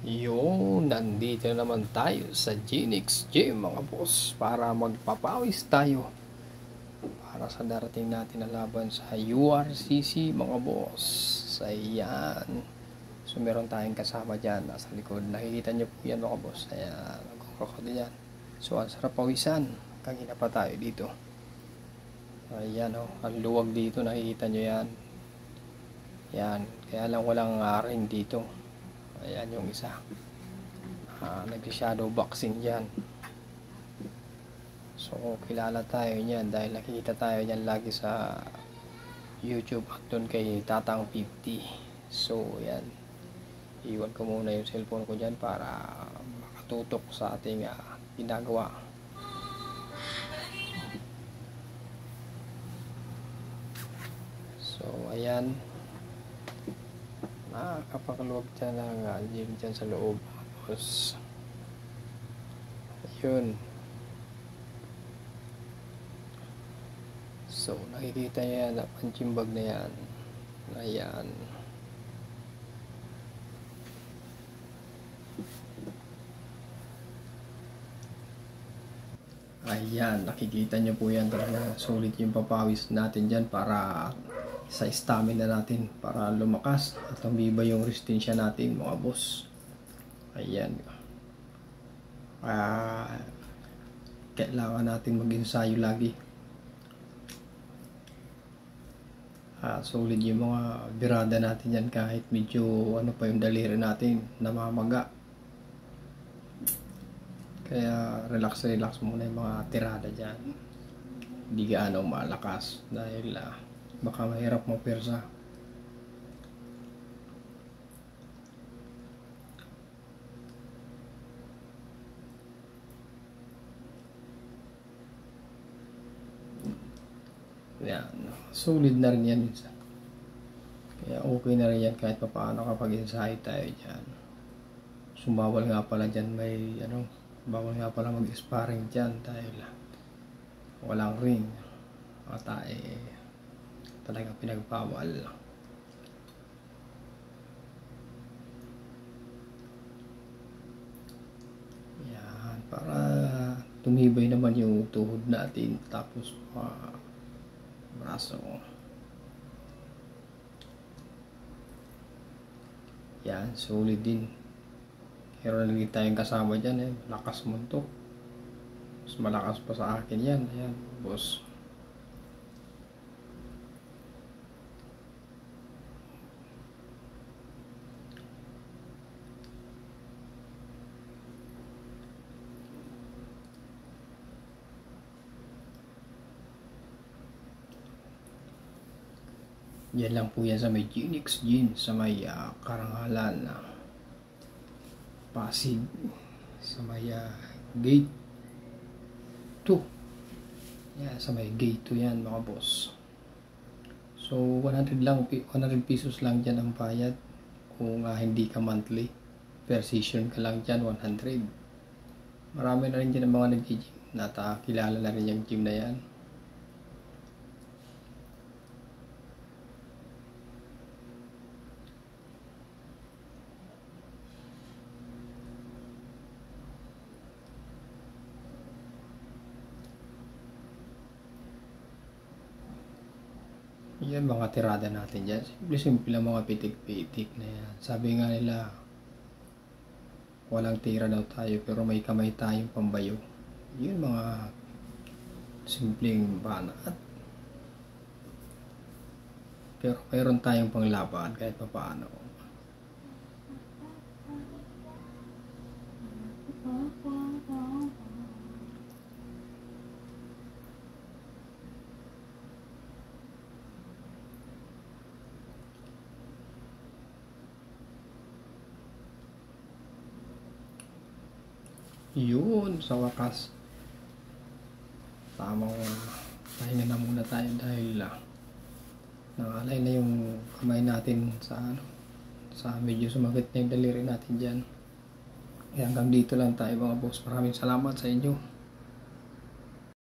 Yun, nandito naman tayo sa Genix Gym mga boss para magpapawis tayo para sa darating natin na laban sa URCC mga boss. So ayan, so meron tayong kasama dyan nasa likod, nakikita nyo po yan mga boss. Ayan, nagkukrokodo yan. So ang sarap pawisan, kanina pa tayo dito. Ayan o, ang luwag dito, nakikita nyo yan. Yan, kaya lang walang ring dito. Ayan yung isa, nag-shadow boxing dyan. So kilala tayo niyan dahil nakikita tayo niyan lagi sa YouTube at doon kay Tatang 50. So yan, iwan ko muna yung cellphone ko dyan para makatutok sa ating ginagawa. So ayan, nakakapakalwag dyan ng gym dyan sa loob. Tapos yun, so nakikita yan na punching bag na yan. Ayan, ayan, nakikita nyo po yan, talaga sulit yung papawis natin dyan para sa stamina natin, para lumakas at lumiba yung resistensya natin mga boss. Ayan, kailangan natin mag-ensayo lagi. Solid yung mga birada natin yan kahit medyo ano pa yung daliri natin, namamaga. Kaya relax muna yung mga tirada dyan, hindi gaano malakas dahil baka mahirap mapersa. Yan, solid na rin yan minsan. Kaya okay na rin yan kahit paano kapag ensayo tayo dyan. Sumawal nga pala dyan, may bawal nga pala mag-sparring dyan dahil walang ring at talagang pinagbawal. Yan, para tumibay naman yung tuhod natin, tapos braso. Yan, solid din. Pero lagi tayong kasama dyan lakas muntok. Mas malakas pa sa akin yan. Ayan, boss. Yan lang po yan sa may Genix Gym, sa may Karangalan, Pasig, sa may gate 2. Yan, sa may gate 2 yan mga boss. So 100 pesos lang dyan ang bayad kung hindi ka monthly. Per session ka lang dyan, 100. Marami na rin dyan ang mga nag-gym, kilala na rin yung gym na yan. Yan mga tirada natin dyan, simple lang mga pitik-pitik na yan. Sabi nga nila, walang tira daw tayo pero may kamay tayong pambayo. Yun mga simpleng banat, pero mayroon tayong panglaban kahit pa paano. Yun, sa wakas tamang pahinga na muna tayo dahil nangalay na yung kamay natin sa medyo sumakit na yung daliri natin dyan. Kaya hanggang dito lang tayo mga boss. Maraming salamat sa inyo.